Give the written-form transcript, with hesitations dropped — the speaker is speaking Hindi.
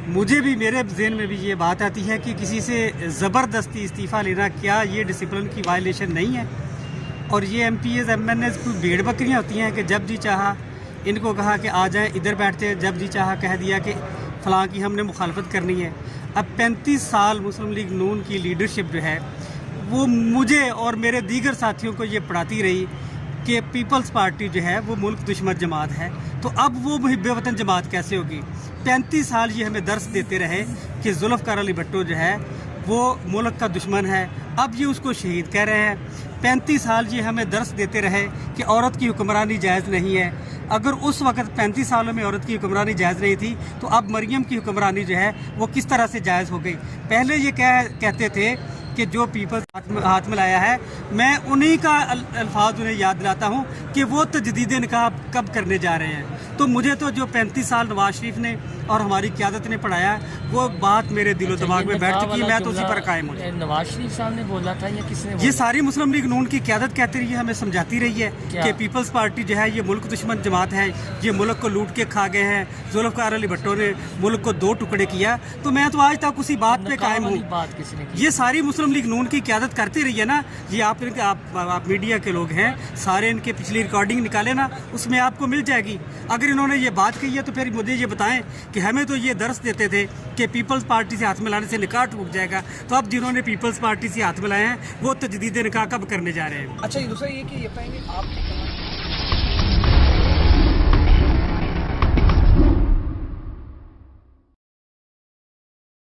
मुझे भी, मेरे जहन में भी ये बात आती है कि किसी से ज़बरदस्ती इस्तीफ़ा लेना क्या ये डिसिप्लिन की वायलेशन नहीं है? और ये MPs MNs कोई भेड़ बकरियाँ होती हैं कि जब जी चाहा इनको कहा कि आ जाएं इधर बैठते हैं, जब जी चाहा कह दिया कि फ़लाँ की हमने मुखालफत करनी है। अब 35 साल मुस्लिम लीग नून की लीडरशिप जो है वो मुझे और मेरे दीगर साथियों को ये पढ़ाती रही कि पीपल्स पार्टी जो है वो मुल्क दुश्मन जमात है, तो अब वो मुहिब वतन जमात कैसे होगी? 35 साल ये हमें दर्स देते रहे कि जुल्फ़िकार अली भुट्टो जो है वो मुल्क का दुश्मन है, अब ये उसको शहीद कह रहे हैं। 35 साल ये हमें दर्स देते रहे कि औरत की हुक्मरानी जायज़ नहीं है। अगर उस वक़्त 35 सालों में औरत की हुक्मरानी जायज़ नहीं थी तो अब मरियम की हुक्मरानी जो है वो किस तरह से जायज़ हो गई? पहले ये कहते थे कि जो पीपल्स हाथ में लाया है, मैं उन्हीं का अल्फाज उन्हें याद दिलाता हूँ कि वो तजदीद निकाह कब करने जा रहे हैं। तो मुझे तो जो 35 साल नवाज शरीफ ने और हमारी क़यादत ने पढ़ाया वो बात मेरे दिलो दिमाग में बैठ चुकी है। मैं तो उसी पर कायम हूँ। नवाज शरीफ साहब ने बोला था या किसने बोला? ये सारी मुस्लिम लीग नून की क़यादत कहती रही है, हमें समझाती रही है कि पीपल्स पार्टी जो है ये मुल्क दुश्मन जमात है, ये मुल्क को लूट के खा गए हैं, जुल्फ़िकार अली भुट्टो ने मुल्क को 2 टुकड़े किया। तो मैं तो आज तक उसी बात पे कायम हूँ। ये सारी मुस्लिम लीग नून की क़यादत करती रही है ना। ये आप मीडिया के लोग हैं, सारे इनके पिछली रिकॉर्डिंग निकाले ना, उसमें आपको मिल जाएगी। अगर इन्होंने ये बात कही है तो फिर मुझे ये बताएं कि हमें तो ये दर्स देते थे कि पीपल्स पार्टी से हाथ मिलाने से निकाह टूट जाएगा, तो अब जिन्होंने पीपल्स पार्टी से हाथ मिलाए हैं वो तजदीद निकाह कब करने जा रहे हैं? अच्छा, दूसरा ये कि ये पाएंगे आप